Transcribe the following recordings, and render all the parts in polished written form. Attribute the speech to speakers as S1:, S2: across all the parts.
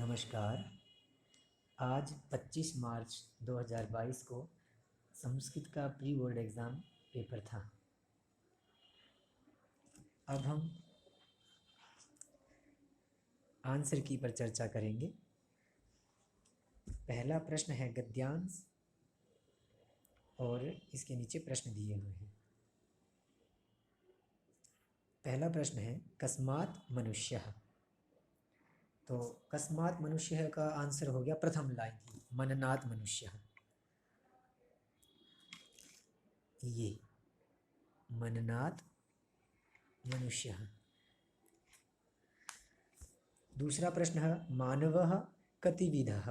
S1: नमस्कार। आज 25 मार्च 2022 को संस्कृत का प्री बोर्ड एग्ज़ाम पेपर था। अब हम आंसर की पर चर्चा करेंगे। पहला प्रश्न है गद्यांश और इसके नीचे प्रश्न दिए हुए हैं। पहला प्रश्न है कस्मात् मनुष्यः। तो कस्मात् मनुष्यः का आंसर हो गया प्रथम लाइन की, मननात् मनुष्यः। ये मननात् मनुष्यः। दूसरा प्रश्न है मानवः कतिविधः।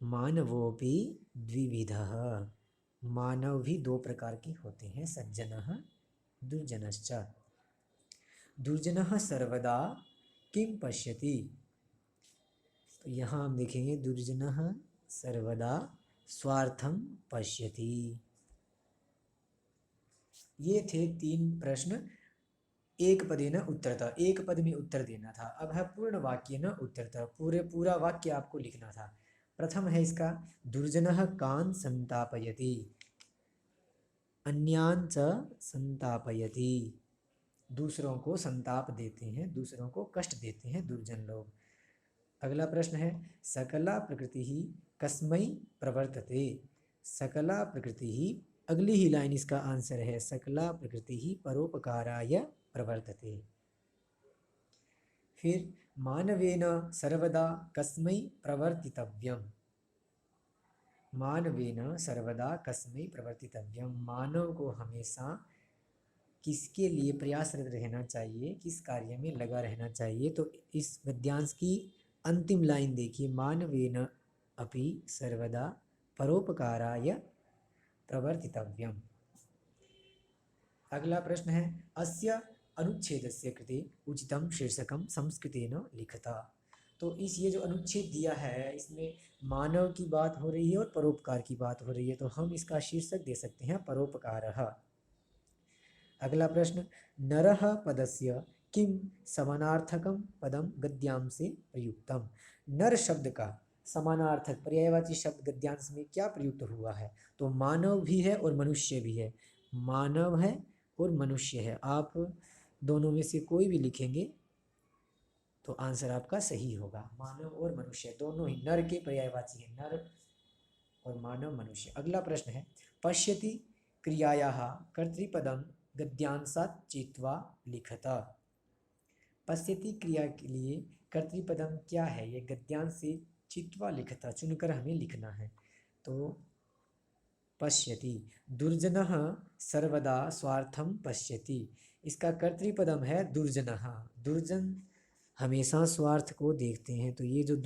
S1: मानवोऽपि द्विविधः। मानव भी दो प्रकार के होते हैं, सज्जनः दुर्जनश्च। दुर्जनः सर्वदा किं पश्यति। तो यहाँ हम देखेंगे दुर्जनः सर्वदा स्वार्थं पश्यति। ये थे 3 प्रश्न। एक पदेन उत्तरतः, एक पद में उत्तर देना था। अब है पूर्ण वाक्य न उत्तरतः, पूरा वाक्य आपको लिखना था। प्रथम है इसका दुर्जनः कान् संतापयति, अन्यान् च संतापयति। दूसरों को संताप देते हैं, दूसरों को कष्ट देते हैं दुर्जन लोग। अगला प्रश्न है सकला प्रकृति ही कस्मै प्रवर्तते। सकला प्रकृति ही, अगली ही लाइन इसका आंसर है सकला प्रकृति ही परोपकाराय प्रवर्तते। फिर मानवेन सर्वदा कस्मै प्रवर्तितव्यम। मानवेन सर्वदा कस्मै प्रवर्तितव्यम। मानव को हमेशा किसके लिए प्रयासरत रहना चाहिए, किस कार्य में लगा रहना चाहिए। तो इस गद्यांश की अंतिम लाइन देखिए, मानवेन अपि सर्वदा परोपकाराय प्रवर्तितव्यम। अगला प्रश्न है अस्य अनुच्छेदस्य कृते उचितं शीर्षकं संस्कृतेन लिखता। तो ये जो अनुच्छेद दिया है इसमें मानव की बात हो रही है और परोपकार की बात हो रही है, तो हम इसका शीर्षक दे सकते हैं परोपकारः। अगला प्रश्न नरः पदस्य किं समानार्थकं पदम गद्यांशे प्रयुक्तम। नर शब्द का समानार्थक पर्यायवाची शब्द गद्यांश में क्या प्रयुक्त हुआ है। तो मानव भी है और मनुष्य भी है। मानव है और मनुष्य है। आप दोनों में से कोई भी लिखेंगे तो आंसर आपका सही होगा। मानव और मनुष्य दोनों ही नर के पर्यायवाची हैं, नर और मानव मनुष्य। अगला प्रश्न है पश्यति क्रियायाः कर्तृपदम गद्यांशात् चित्वा लिखता। पश्यति क्रिया के लिए कर्तृपदम क्या है, ये गद्यांश से चित्वा लिखता चुनकर हमें लिखना है। तो पश्यति, दुर्जनः सर्वदा स्वार्थं पश्यति, इसका कर्तृपदम है दुर्जनः। दुर्जन हमेशा स्वार्थ को देखते हैं, तो ये जो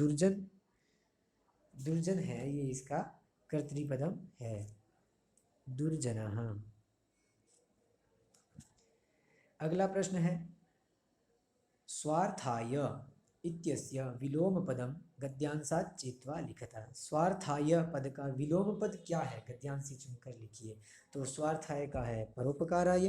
S1: दुर्जन है ये इसका कर्तृपदम है, दुर्जनः। अगला प्रश्न है स्वार्थाय इत्यस्य विलोम पदम गद्यांशात् चित्वा लिखता। स्वार्थाय पद का विलोम पद क्या है, गद्यांश से चुनकर लिखिए। तो स्वार्थाय का है परोपकाराय।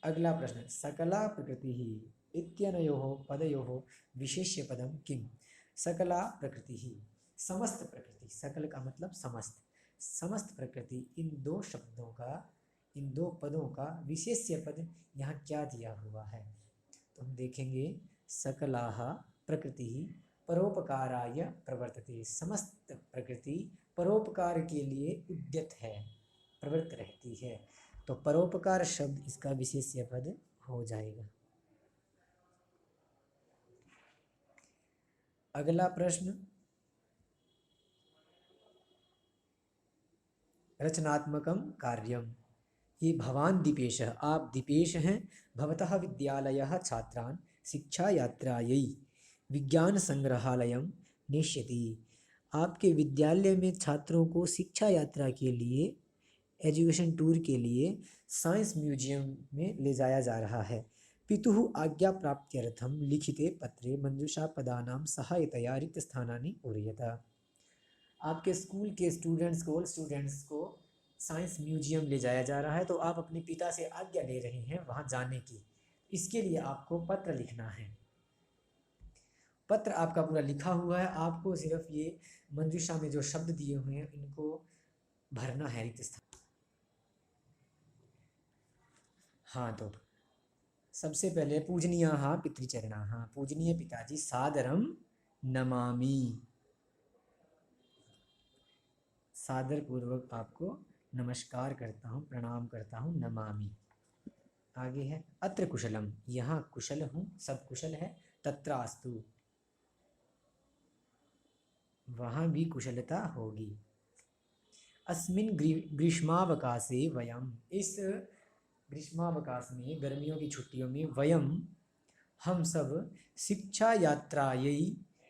S1: अगला प्रश्न सकला प्रकृति ही इत्यनयोः पदयोः विशेष्य पदम किम। सकला प्रकृति ही, समस्त प्रकृति, सकल का मतलब समस्त, समस्त प्रकृति, इन दो शब्दों का, इन दो पदों का विशेष्य पद यहाँ क्या दिया हुआ है। तो हम देखेंगे सकलाः प्रकृति परोपकाराय प्रवर्तते। समस्त प्रकृति परोपकार के लिए उद्यत है, प्रवृत्त रहती है। तो परोपकार शब्द इसका विशेष्य पद हो जाएगा। अगला प्रश्न रचनात्मकं कार्यम। ये भवान दीपेश, आप दीपेश हैं। भवतः विद्यालयः छात्रान् शिक्षा यात्रायै विज्ञान संग्रहालयम नेष्यति। आपके विद्यालय में छात्रों को शिक्षा यात्रा के लिए, एजुकेशन टूर के लिए साइंस म्यूजियम में ले जाया जा रहा है। पितुः आज्ञा प्राप्त्यर्थम लिखिते पत्रे मंजूषा पदानां सहायतया रिक्त स्थानानि पूरयत। आपके स्कूल के स्टूडेंट्स को, स्टूडेंट्स को साइंस म्यूजियम ले जाया जा रहा है, तो आप अपने पिता से आज्ञा ले रहे हैं वहाँ जाने की। इसके लिए आपको पत्र लिखना है। पत्र आपका पूरा लिखा हुआ है, आपको सिर्फ ये मंजूषा में जो शब्द दिए हुए हैं इनको भरना है रिक्त स्थान। हाँ, तो सबसे पहले पूजनीयाः पितृचरणाः, पूजनीय पिताजी सादरम नमामि, सादर पूर्वक आपको नमस्कार करता हूँ, प्रणाम करता हूँ, नमामि। आगे है अत्र कुशलम, यहाँ कुशल हूँ, सब कुशल है। तत्रास्तु, वहाँ भी कुशलता होगी। अस्मिन् ग्रीष्मावकाशे वयम, इस ग्रीष्मावकाश में, गर्मियों की छुट्टियों में, वयम हम सब शिक्षा यात्रायै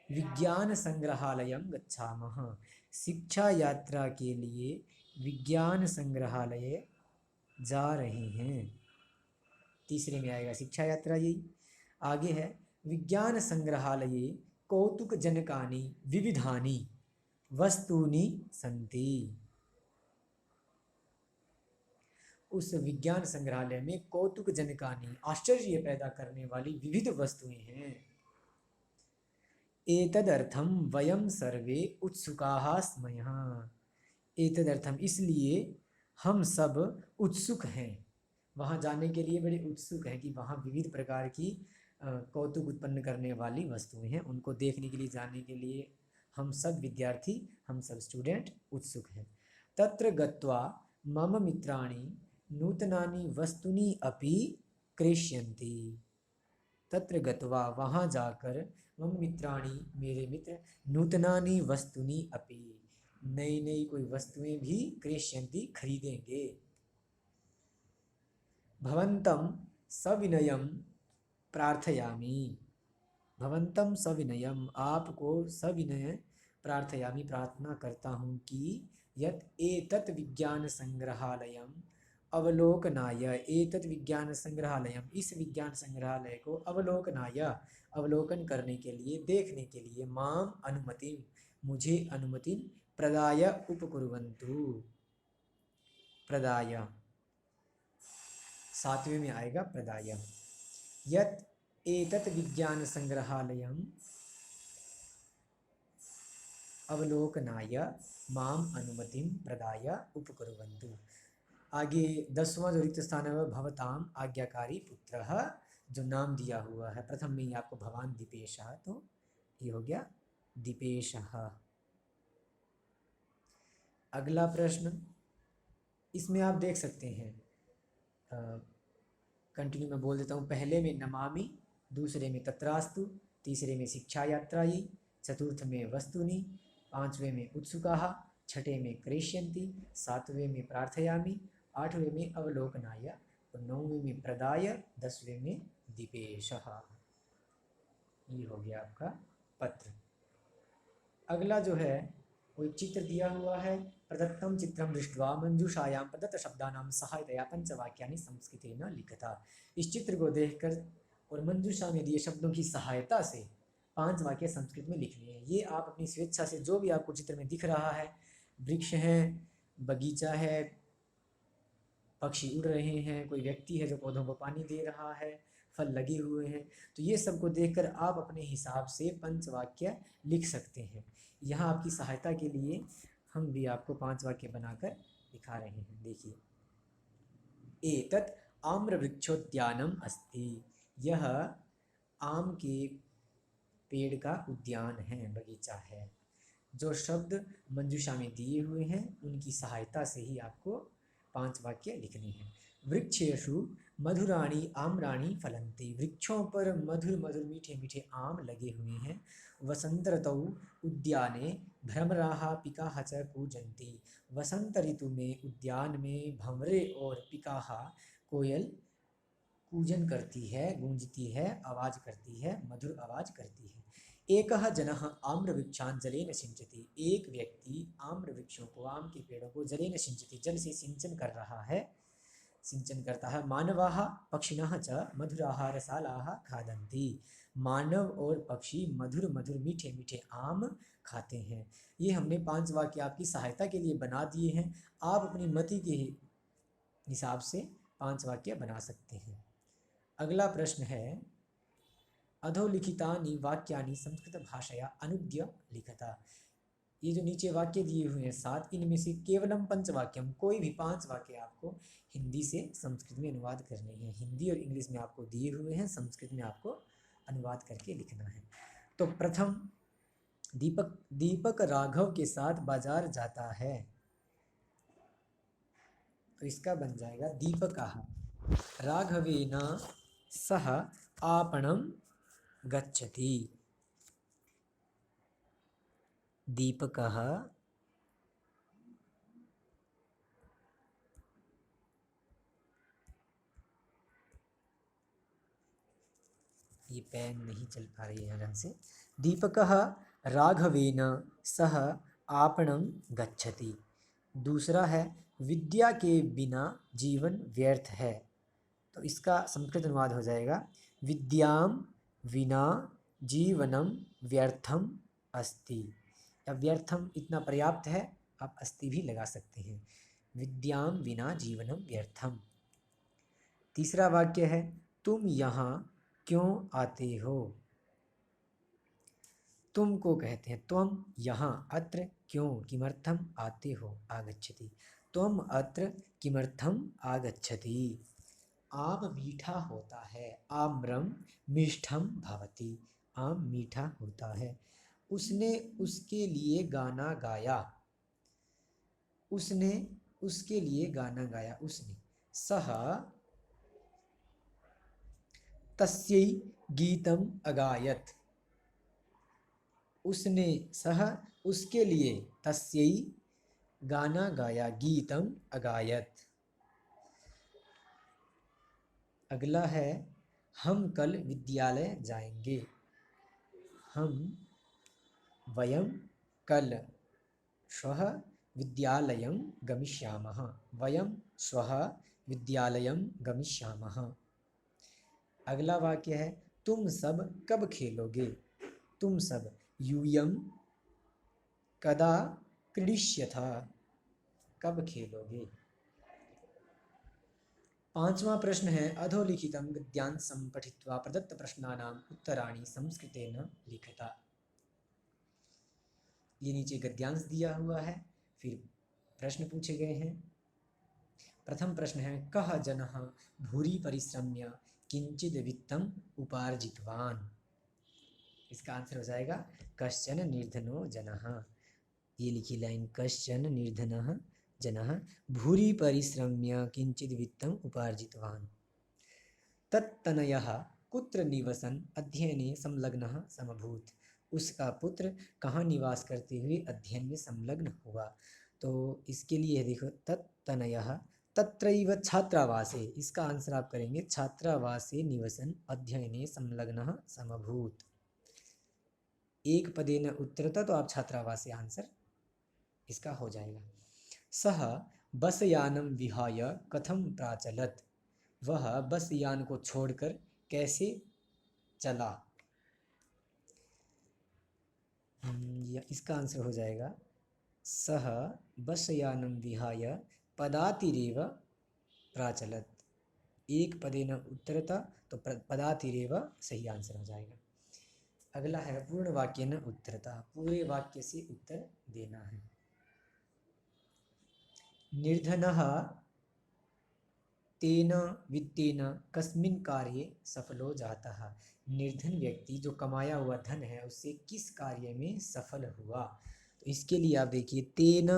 S1: विज्ञान संग्रहालयम गच्छामः, शिक्षा यात्रा के लिए विज्ञान संग्रहालय जा रहे हैं। तीसरे में आएगा शिक्षा यात्रा यही। आगे है विज्ञान संग्रहालये कौतुक जनकानि विविधानि वस्तूनि सन्ति, उस विज्ञान संग्रहालय में कौतुक जनकानि, आश्चर्य पैदा करने वाली विविध वस्तुएं हैं। एतदर्थम वयम सर्वे उत्सुकाः स्मः, एतदर्थम, इसलिए हम सब उत्सुक हैं, वहाँ जाने के लिए बड़े उत्सुक हैं कि वहाँ विविध प्रकार की कौतुक उत्पन्न करने वाली वस्तुएं हैं, उनको देखने के लिए, जाने के लिए हम सब विद्यार्थी, हम सब स्टूडेंट उत्सुक हैं। तत्र गत्वा मम मित्राणि नूतनानि वस्तूनि अपि क्रेष्यन्ति, तत्र गत्वा, वहाँ जाकर, मम मित्राणि, मेरे मित्र, नूतनानि वस्तूनि अपि, नई नई कोई वस्तुएं भी, क्रेष्यन्ति, खरीदेंगे। भवन्तं सविनयं प्रार्थयामि, भवन्तं सविनयम, आपको सविनय प्रार्थयामि, प्रार्थना करता हूँ कि यत् एतत् विज्ञान संग्रहालयम अवलोकनाय, एतत् विज्ञान संग्रहालयम, इस विज्ञान संग्रहालय को अवलोकनाय, अवलोकन करने के लिए, देखने के लिए, माम अनुमति, मुझे अनुमति, प्रदाय उपकुर्वन्तु, प्रदाय, सातवें में आएगा प्रदाय। यत् एतत् विज्ञान संग्रहालयम अवलोकनाय माम अनुमतिं प्रदाय उपकुर्वन्तु। आगे 10वां जो रिक्त स्थान है वह भवताम आज्ञाकारी पुत्रः, जो नाम दिया हुआ है, प्रथम में ही आपको भवान दीपेशः, तो ये हो गया दीपेशः। अगला प्रश्न, इसमें आप देख सकते हैं, कंटिन्यू मैं बोल देता हूँ। पहले में नमामि, दूसरे में तत्रास्तु, तीसरे में शिक्षा यात्रायै, चतुर्थ में वस्तुनि, पांचवें में उत्सुकाः, छठे में क्रेष्यन्ति, सातवें में प्रार्थयामि, आठवें में अवलोकनाय और नौवें में प्रदाय, 10वें में दीपेशः। ये हो गया आपका पत्र। अगला जो है वो चित्र दिया हुआ है। प्रदत्तम चित्रम दृष्ट्वा मंजूषायां प्रदत्त शब्दानां सहायतया पंचवाक्यानि संस्कृतेन लिखता। इस चित्र को देखकर और मंजूषा में दिए शब्दों की सहायता से 5 वाक्य संस्कृत में लिखने हैं। ये आप अपनी स्वेच्छा से, जो भी आपको चित्र में दिख रहा है, वृक्ष है, बगीचा है, पक्षी उड़ रहे हैं, कोई व्यक्ति है जो पौधों को पानी दे रहा है, फल लगे हुए हैं, तो ये सब को देखकर आप अपने हिसाब से 5 वाक्य लिख सकते हैं। यहाँ आपकी सहायता के लिए हम भी आपको 5 वाक्य बनाकर दिखा रहे हैं। देखिए, एतत् आम्रवृक्षोद्यानम अस्ति, यह आम के पेड़ का उद्यान है, बगीचा है। जो शब्द मंजूषा में दिए हुए हैं उनकी सहायता से ही आपको 5 वाक्य लिखने हैं। वृक्षेषु मधुराणि आम्राणि फलन्ति, वृक्षों पर मधुर मधुर मीठे मीठे आम लगे हुए हैं। वसंत ऋतौ उद्याने भ्रमराः पिकाः च कूजन्ति, वसंत ऋतु में उद्यान में भंवरे और पिकाः, कोयल कूजन करती है, गूंजती है, आवाज करती है, मधुर आवाज करती है। एकः जनः आम्रवृक्षान् जलेन सिंचति, एक व्यक्ति आम्र वृक्षों को, आम के पेड़ों को जलेन सिंचति, जल से सिंचन कर रहा है, सिंचन करता है। मानवाः पक्षिणः च मधुराः रसालाः खादन्ति, मानव और पक्षी मधुर मधुर मीठे मीठे आम खाते हैं। ये हमने 5 वाक्य आपकी सहायता के लिए बना दिए हैं। आप अपनी मति के हिसाब से 5 वाक्य बना सकते हैं। अगला प्रश्न है, अधोलिखितानि वाक्यानि संस्कृत भाषया अनुद्य लिखता। ये जो नीचे वाक्य दिए हुए हैं 7, इनमें से केवलम पंचवाक्यम, कोई भी 5 वाक्य आपको हिंदी से संस्कृत में अनुवाद करने हैं। हिंदी और इंग्लिश में आपको दिए हुए हैं, संस्कृत में आपको अनुवाद करके लिखना है। तो प्रथम, दीपक राघव के साथ बाजार जाता है, तो इसका बन जाएगा दीपकः राघवेन सह आपणं गच्छति। दीपकः ये पेन नहीं चल पा रही है ढंग से। दीपकः राघवेन सह आपणं गच्छति। दूसरा है विद्या के बिना जीवन व्यर्थ है, तो इसका संस्कृत अनुवाद हो जाएगा विद्याम विना जीवनम व्यर्थम अस्ति। या व्यर्थम इतना पर्याप्त है, आप अस्ति भी लगा सकते हैं। विद्याम विना जीवनम व्यर्थम। तीसरा वाक्य है तुम यहाँ क्यों आते हो। तुम को कहते हैं त्वम, यहाँ अत्र क्यों किमर्थम आते हो आगच्छति। त्वम अत्र किमर्थम आगच्छति। आम मीठा होता है, आम्रम मिष्ठम भवति। आम मीठा होता है। उसने उसके लिए गाना गाया, उसने उसके लिए गाना गाया। उसने सह तस्यै गीतम अगायत। उसने सह उसके लिए तस्यै गाना गाया, गीतम अगायत। अगला है हम कल विद्यालय जाएंगे। हम वयं कल श्वः विद्यालयं गमिष्यामः। वयं श्वः विद्यालयं गमिष्यामः। अगला वाक्य है तुम सब कब खेलोगे। तुम सब यूयं कदा क्रीडिष्यथः। कब खेलोगे। पांचवा प्रश्न है अधोलिखितं गद्यांशं पठित्वा प्रदत्त प्रश्नानाम् उत्तराणि संस्कृतेन लिखता। ये नीचे गद्यांश दिया हुआ है, फिर प्रश्न पूछे गए हैं। प्रथम प्रश्न है कः जनः भूरि परिश्रम्य किंचिद वित्तम उपार्जितवान। इसका आंसर हो जाएगा कश्चन निर्धनो जनः। ये लिखी लाइन कश्चन निर्धनः जनः भूरि परिश्रम्य किंचिद वित्तम उपार्जितवान। तत्तनयः कुत्र निवसन अध्ययने संलग्नः समभूत। उसका पुत्र कहाँ निवास करते हुए अध्ययन में संलग्न हुआ। तो इसके लिए देखो तत्तनयः तत्रैव छात्रावासे, इसका आंसर आप करेंगे छात्रावासे निवसन अध्ययने संलग्नः समभूत। एक पदेन उत्तरत, तो आप छात्रावासे आंसर इसका हो जाएगा। सह बसयानं विहाय कथम प्राचलत। वह बस यान को छोड़कर कैसे चला। इसका आंसर हो जाएगा सह बसयानं विहाय पदातिरेव प्राचलत। एक पदेन उत्तरत, तो पदातिरेव सही आंसर हो जाएगा। अगला है पूर्ण वाक्य न उत्तरता। पूरे वाक्य से उत्तर देना है। निर्धनः तेन वित्तेन कस्मिन् कार्ये सफलो जातः। निर्धन व्यक्ति जो कमाया हुआ धन है उससे किस कार्य में सफल हुआ। तो इसके लिए आप देखिए तेन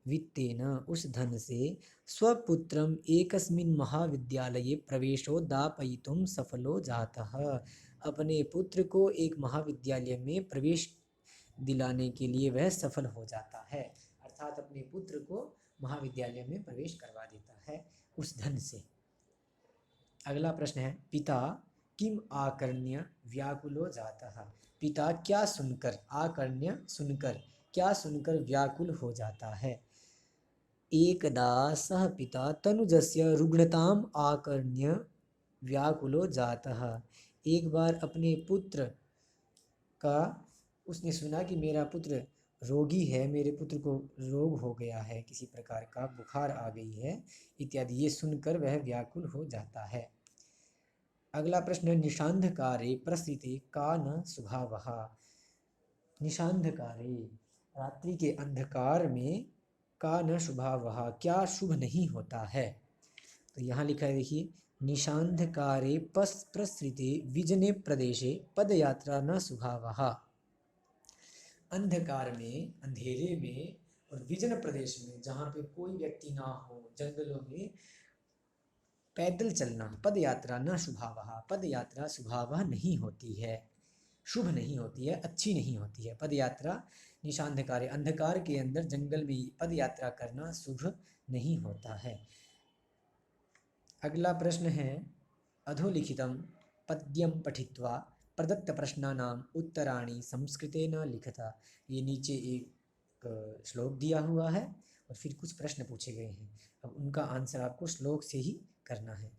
S1: वित्तेन, उस धन से स्वपुत्रम एकस्मिन् महाविद्यालये प्रवेशोद्यापयितुं सफलो जातः। अपने पुत्र को एक महाविद्यालय में प्रवेश दिलाने के लिए वह सफल हो जाता है, अर्थात अपने पुत्र को महाविद्यालय में प्रवेश करवा देता है उस धन से। अगला प्रश्न है पिता किम आकर्ण्य व्याकुलो जातः। पिता क्या सुनकर, आकर्ण्य सुनकर, क्या सुनकर व्याकुल हो जाता है। एकदा सह पिता तनुजस्य रुग्णताम आकर्ण्य व्याकुलो जातः। एक बार अपने पुत्र का उसने सुना कि मेरा पुत्र रोगी है, मेरे पुत्र को रोग हो गया है, किसी प्रकार का बुखार आ गई है इत्यादि, ये सुनकर वह व्याकुल हो जाता है। अगला प्रश्न है निशांधकारे प्रसृते का न स्वभावः। निशांधकारे रात्रि के अंधकार में का न स्वभावः क्या शुभ नहीं होता है। तो यहाँ लिखा है देखिए निशांधकारे प्रसृते विजने प्रदेशे पदयात्रा न स्वभावः। अंधकार में अंधेरे में और विजन प्रदेश में जहाँ पे कोई व्यक्ति ना हो जंगलों में पैदल चलना पद यात्रा न शुभावः। पद यात्रा शुभावः नहीं होती है, शुभ नहीं होती है, अच्छी नहीं होती है। पद यात्रा निशांधकारे अंधकार के अंदर जंगल में पद यात्रा करना शुभ नहीं होता है। अगला प्रश्न है अधोलिखितं पद्यं पठित्वा प्रदत्त प्रश्नानाम उत्तराणि संस्कृतेन लिखता। ये नीचे एक श्लोक दिया हुआ है और फिर कुछ प्रश्न पूछे गए हैं। अब उनका आंसर आपको श्लोक से ही करना है।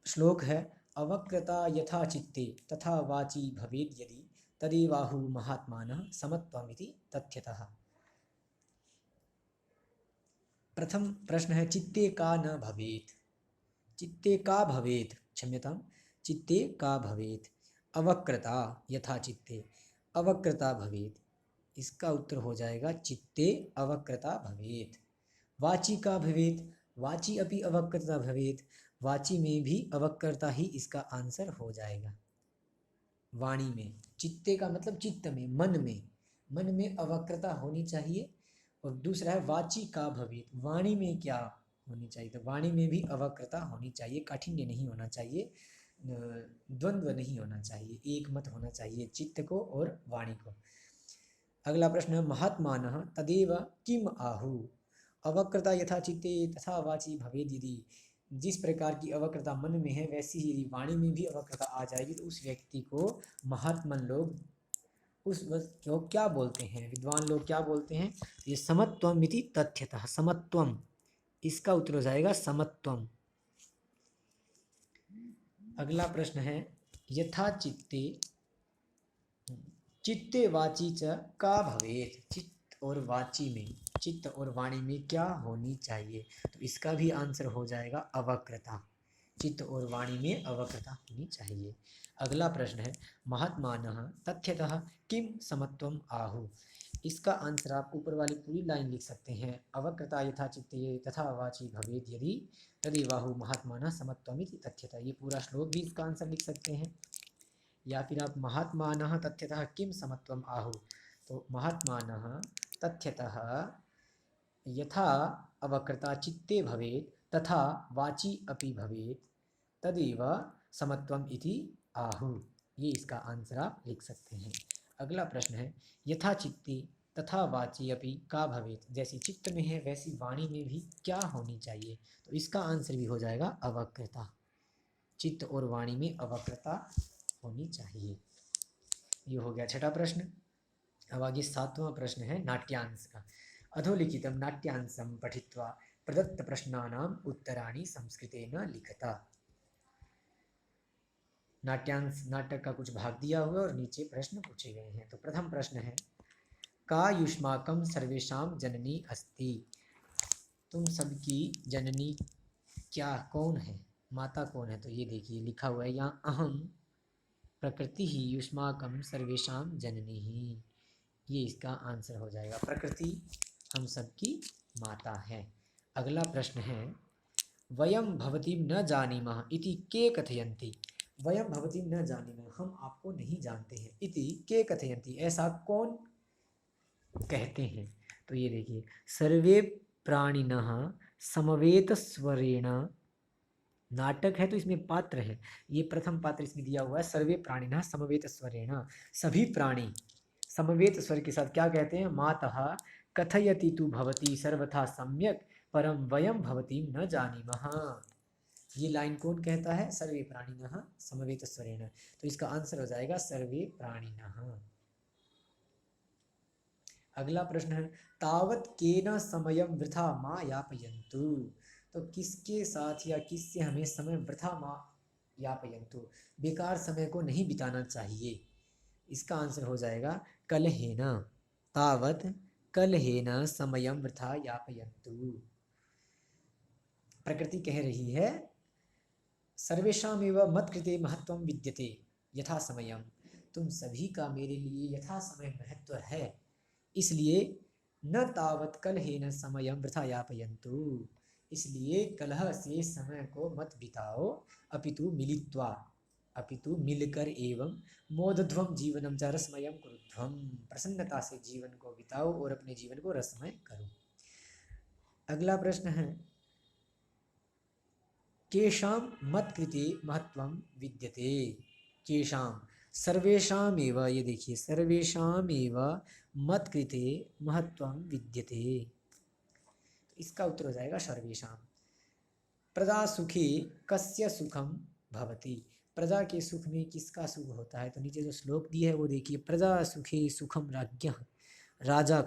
S1: श्लोक है अवक्रता यथा चित्ते तथा वाची भवेद् यदि तदेवाहु महात्मानः समत्वमिति तथ्यतः। प्रथम प्रश्न है चित्ते का न भवेत्। चित्ते का भवेत्, क्षम्यतां, चित्ते का भवेत्। अवक्रता यथा चित्ते, अवक्रता भवेत्। इसका उत्तर हो जाएगा चित्ते अवक्रता भवेत्। वाची का भवेत्, वाची अपि अवक्रता भवेत्। वाची में भी अवक्रता ही इसका आंसर हो जाएगा। वाणी में, चित्ते का मतलब चित्त में, मन में अवक्रता होनी चाहिए। और दूसरा है वाची का भवेत्, वाणी में क्या होनी चाहिए। तो वाणी में भी अवक्रता होनी चाहिए, काठिन्य नहीं होना चाहिए, द्वंद्व नहीं होना चाहिए, एक मत होना चाहिए चित्त को और वाणी को। अगला प्रश्न है महात्मानः तदेव किम आहु। अवक्रता यथा चित्ते तथा वाची भवेद् यदि। जिस प्रकार की अवक्रता मन में है वैसी ही यदि वाणी में भी अवक्रता आ जाएगी तो उस व्यक्ति को महात्मन लोग उस को क्या बोलते हैं, विद्वान लोग क्या बोलते हैं। ये समत्वम इति तथ्यतः, समत्वम, इसका उत्तर हो जाएगा समत्वम। अगला प्रश्न है यथा चित्ते चित्ते वाची च का भवेत्। चित्त और वाची में, चित्त और वाणी में क्या होनी चाहिए। तो इसका भी आंसर हो जाएगा अवक्रता। चित्त और वाणी में अवक्रता होनी चाहिए। अगला प्रश्न है महात्मानः तथ्यतः किम समत्वम आहु। इसका आंसर आप ऊपर वाली पूरी लाइन लिख सकते हैं। अवक्रता यथा चित्ते तथा वाची भवेद् यदि तदेवाहु महात्मानः समत्वमिति तथ्यतः। ये पूरा श्लोक भी इसका आंसर लिख सकते हैं। या फिर आप महात्मानः तथ्यतः किम समत्वम आहु। तो महात्मानः तथ्यतः यथा अवक्रता चित्ते भवेत् तथा वाची अपि भवेत् तदेव समत्वम इति आहु। ये इसका आंसर आप लिख सकते हैं। अगला प्रश्न है यथा चित्ते तथा वाची अपि का भवेत्। जैसी चित्त में है वैसी वाणी में भी क्या होनी चाहिए। तो इसका आंसर भी हो जाएगा अवक्रता। चित्त और वाणी में अवक्रता होनी चाहिए। ये हो गया छठा प्रश्न। अब आगे सातवां प्रश्न है नाट्यांश का। अधोलिखितं नाट्यांशं पठित्वा प्रदत्त प्रश्नानाम उत्तराणि संस्कृतेन लिखता। नाट्यांश नाटक का कुछ भाग दिया हुआ और नीचे प्रश्न पूछे गए हैं। तो प्रथम प्रश्न है का युष्माकं सर्वेषां जननी अस्ति। तुम सबकी जननी क्या कौन है, माता कौन है। तो ये देखिए लिखा हुआ है यहाँ अहम प्रकृति ही युष्माकं सर्वेषां जननी ही। ये इसका आंसर हो जाएगा, प्रकृति हम सबकी माता है। अगला प्रश्न है वयं भवतीं न जानीमः इति के कथयन्ति। वयं भवतीं न जानीमः, हम आपको नहीं जानते हैं। इति के कथयन्ति, ऐसा कौन कहते हैं। तो ये देखिए सर्वे प्राणिनः समवेत स्वरेण। नाटक है तो इसमें पात्र है, ये प्रथम पात्र इसमें दिया हुआ है सर्वे प्राणिनः समवेत स्वरेण। सभी प्राणी समवेत स्वर के साथ क्या कहते हैं, मातः कथयति तु भवती सर्वथा सम्यक परम वयम भवतीं न जानीमः। ये लाइन कौन कहता है, सर्वे प्राणिनः समवेत स्वरेण। तो इसका आंसर हो जाएगा सर्वे प्राणिनः। अगला प्रश्न है तावत केन समयं वृथा मा यापयन्तु। तो किसके साथ या किससे हमें समय वृथा मा यापयन्तु, बेकार समय को नहीं बिताना चाहिए। इसका आंसर हो जाएगा कलहेन। तावत कलहेन समयं वृथा यापयन्तु। प्रकृति कह रही है सर्वेषामेव मत्कृते महत्वं विद्यते यथा समयम, तुम सभी का मेरे लिए यथा समय महत्व है, इसलिए न तावत् कलहेन समयं वृथा यापयन्तु, इसलिए कलह से समय को मत बिताओ, अपितु मिलित्वा, अपितु मिलकर एवं मोदध्वम जीवनम च रसमयम कुरुध्वम, प्रसन्नता से जीवन को बिताओ और अपने जीवन को रसमय करो। अगला प्रश्न है केषां मत्कृते महत्वं विद्यते, केषां सर्वेषामेव, ये देखिए सर्वेषामेव मत्कृते महत्वं विद्यते, इसका उत्तर हो जाएगा सर्वेषां। प्रजा सुखे कस्य सुखम भवति, प्रजा के सुख में किसका सुख होता है, तो नीचे जो श्लोक दिया है वो देखिए, प्रजा सुखे सुखम राज्ञः, राजा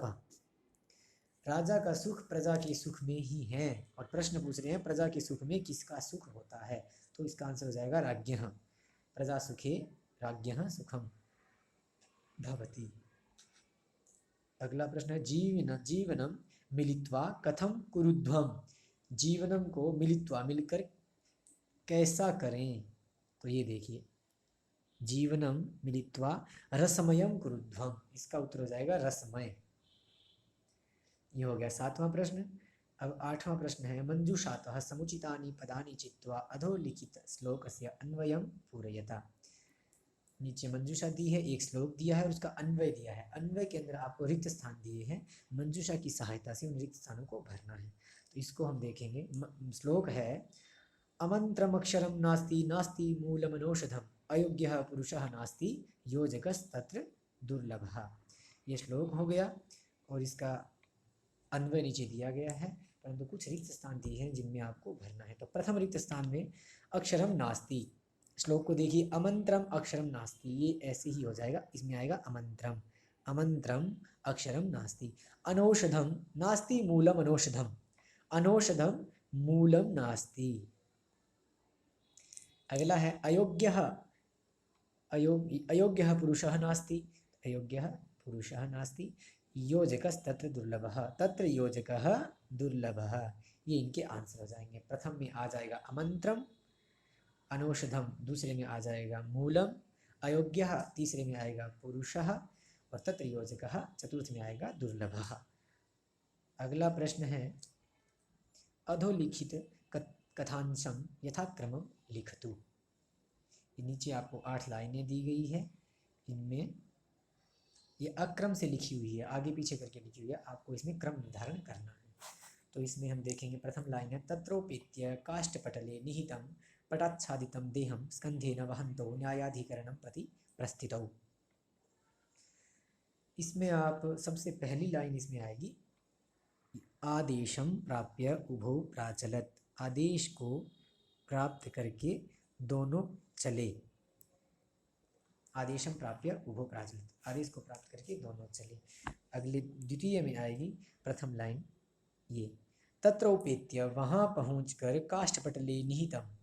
S1: का सुख प्रजा के सुख में ही है, और प्रश्न पूछ रहे हैं प्रजा के सुख में किसका सुख होता है, तो इसका आंसर हो जाएगा राज्ञः, प्रजा सुखे राज्ञः सुखम भवति। अगला प्रश्न है जीवनम मिलित्वा कथम कुरुध्वम, जीवनम को मिलित्वा मिलकर कैसा करें, तो ये देखिए जीवनम मिलित्वा रसमयम कुरुध्वम, इसका उत्तर हो जाएगा रसमय। ये हो गया 7वां प्रश्न। अब 8वां प्रश्न है मंजूषातः समुचितानि पदानि चित्वा अधोलिखित श्लोकस्य अन्वयं पूरयता, नीचे मंजूषा दी है, एक श्लोक दिया है और उसका अन्वय दिया है, अन्वय के अंदर आपको रिक्त स्थान दिए हैं, मंजूषा की सहायता से उन रिक्त स्थानों को भरना है, तो इसको हम देखेंगे। श्लोक है अमंत्रमक्षरम नास्ति नास्ति मूलमनौषधम अयोग्यः पुरुषः नास्ति योजकस्तत्र दुर्लभः, ये श्लोक हो गया और इसका अन्वय नीचे दिया गया है, परंतु कुछ रिक्त स्थान दिए हैं जिनमें आपको भरना है। तो प्रथम रिक्त स्थान में अक्षरम नास्ति, श्लोक को देखिए अमंत्रम अक्षरम नास्ति, ये ऐसे ही हो जाएगा, इसमें आएगा अमंत्रम, अमंत्रम अक्षरम नास्ति। अनौषधम नास्ति मूलम अनौषधम, अनौषधम मूलम नास्ति। अगला है अयोग्यः अयोग्यः पुरुषः नास्ति, अयोग्यः पुरुषः नास्ति, योजकस्तत्र दुर्लभः, तत्र योजकः दुर्लभः, ये इनके आंसर हो जाएंगे। प्रथम में आ जाएगा अमंत्रम, अनौषधम दूसरे में आ जाएगा मूलम, अयोग्यः तीसरे में आएगा पुरुषः और तत्र योजकः चतुर्थ में आएगा दुर्लभः। अगला प्रश्न है अधोलिखित कथांशम यथाक्रमम लिखतु, नीचे आपको 8 लाइनें दी गई है, इनमें ये अक्रम से लिखी हुई है, आगे पीछे करके लिखी हुई है, आपको इसमें क्रम निर्धारण करना है। तो इसमें हम देखेंगे प्रथम लाइन है तत्रोपेत्य काष्ठपटले निहितं पटाच्छादितं देहं स्कंधेन वहंतो न्यायाधिकरणं प्रति प्रस्थितौ। इसमें आप सबसे पहली लाइन इसमें आएगी आदेशम प्राप्य उभौ प्राचलत, आदेश को प्राप्त करके दोनों चले, आदेशम प्राप्य उभौ प्राचलत, आदेश को प्राप्त करके दोनों चले। अगले द्वितीय में आएगी प्रथम लाइन ये तत्रोपेत्य, वहाँ पहुँचकर काष्ठपटले निहितम,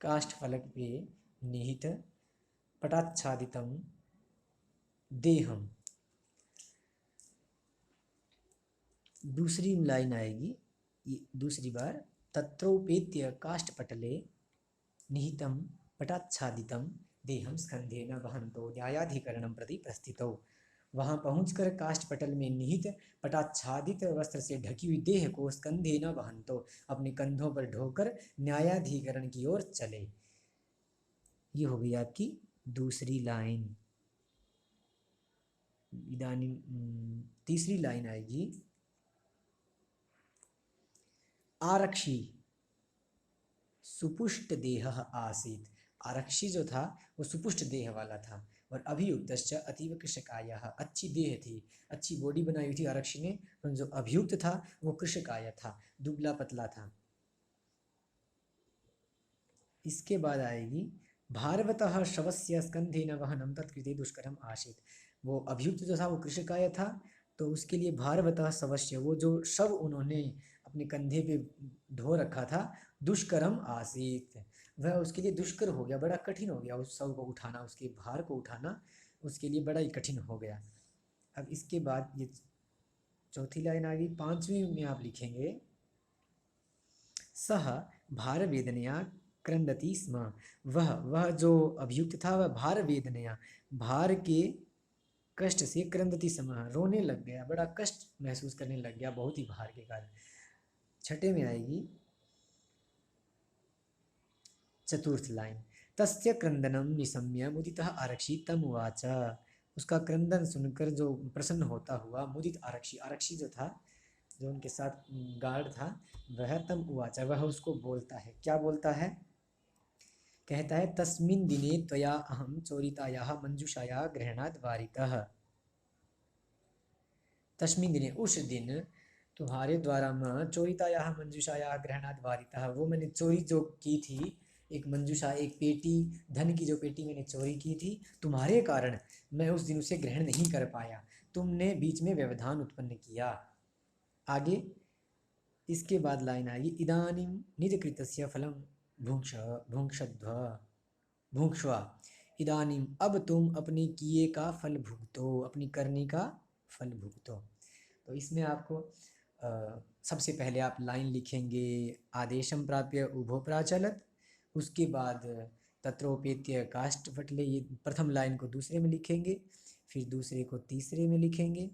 S1: काष्ठफलक पे निहित पटाच्छादितम देहम, दूसरी लाइन आएगी दूसरी बार तत्रोपेत्य काष्ठपटले निहितं पटाच्छादितं देहं स्कंधेन वहंतो न्यायाधिकरणं प्रति प्रस्थितौ, वहाँ पहुंचकर काष्ठपटल में निहित पटाच्छादित वस्त्र से ढकी हुई देह को स्कंधेन वहंतो अपने कंधों पर ढोकर न्यायाधिकरण की ओर चले। ये हो गई आपकी दूसरी लाइन। इदानीं तीसरी लाइन आएगी आरक्षी सुपुष्ट देह आसीत, आरक्षी जो था वो सुपुष्ट देह वाला था और अभियुक्तश्च अतीव कृशकायः, अच्छी देह थी, अच्छी बॉडी बनाई हुई थी आरक्षी ने, पर जो अभियुक्त था वो कृशकाय था, दुबला पतला था। इसके बाद आएगी भारवतः शवस्य स्कंधेन वहनम तत्कृते दुष्करम आसीत, वो अभियुक्त जो था वो कृशकाय था, तो उसके लिए भारवतः शवस्य, वो जो शव उन्होंने अपने कंधे पे ढो रखा था, दुष्करम आसीत, वह उसके लिए दुष्कर हो गया, बड़ा कठिन हो गया उस शव को उठाना, उसके भार को उठाना उसके लिए बड़ा ही कठिन हो गया। अब इसके बाद ये चौथी लाइन आ गई, पांचवी में आप लिखेंगे सह भार वेदनया क्रंदति स्म। वह जो अभियुक्त था वह भार वेदनया, भार के कष्ट से, क्रंदति स्म रोने लग गया, बड़ा कष्ट महसूस करने लग गया बहुत ही भार के कारण। छठे में आएगी चतुर्थ लाइन, तस्य क्रंदनम निशम्य मुदितः आरक्षी तम उवाच। उसका क्रंदन सुनकर जो प्रसन्न होता हुआ मुदित आरक्षी, आरक्षी जो था, जो उनके साथ गार्ड था, वह तम उवाच, वह उसको बोलता है, क्या बोलता है, कहता है तस्मिन् दिने त्वया अहम चोरितायाः मंजूषायाः ग्रहणात् वारितः। तस्मिन् दिने, उस दिन तुम्हारे द्वारा मैं चोरितायाः मंजूषायाः ग्रहणात् वारितः, वो मैंने चोरी जो की थी, एक मंजूषा, एक पेटी, धन की जो पेटी मैंने चोरी की थी, तुम्हारे कारण मैं उस दिन उसे ग्रहण नहीं कर पाया, तुमने बीच में व्यवधान उत्पन्न किया। आगे इसके बाद लाइन आएगी, इदानीं निजकृतस्य फलं भुङ्क्ष भुङ्क्षध्व भुङ्क्ष्वा, इदानीं अब तुम अपने किए का फल भुगतो, अपनी करनी का फल भुगतो। तो इसमें आपको सबसे पहले आप लाइन लिखेंगे आदेशम प्राप्य उभो प्राचलत, उसके बाद तत्रोपेत्य काष्ठपटले, ये प्रथम लाइन को दूसरे में लिखेंगे, फिर दूसरे को तीसरे में लिखेंगे,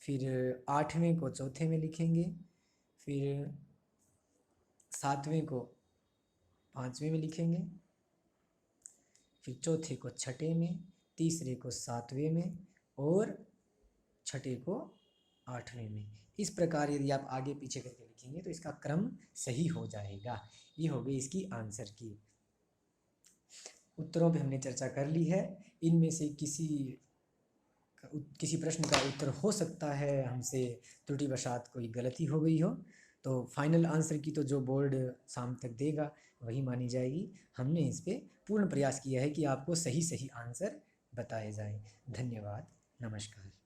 S1: फिर आठवें को चौथे में लिखेंगे, फिर सातवें को पाँचवें में लिखेंगे, फिर चौथे को छठे में, तीसरे को सातवें में और छठे को आठवें में। इस प्रकार यदि आप आगे पीछे करके लिखेंगे तो इसका क्रम सही हो जाएगा। ये हो गई इसकी आंसर की। उत्तरों पे हमने चर्चा कर ली है। इनमें से किसी प्रश्न का उत्तर हो सकता है हमसे त्रुटिवशात कोई गलती हो गई हो, तो फाइनल आंसर की तो जो बोर्ड शाम तक देगा वही मानी जाएगी। हमने इस पे पूर्ण प्रयास किया है कि आपको सही सही आंसर बताए जाएं। धन्यवाद, नमस्कार।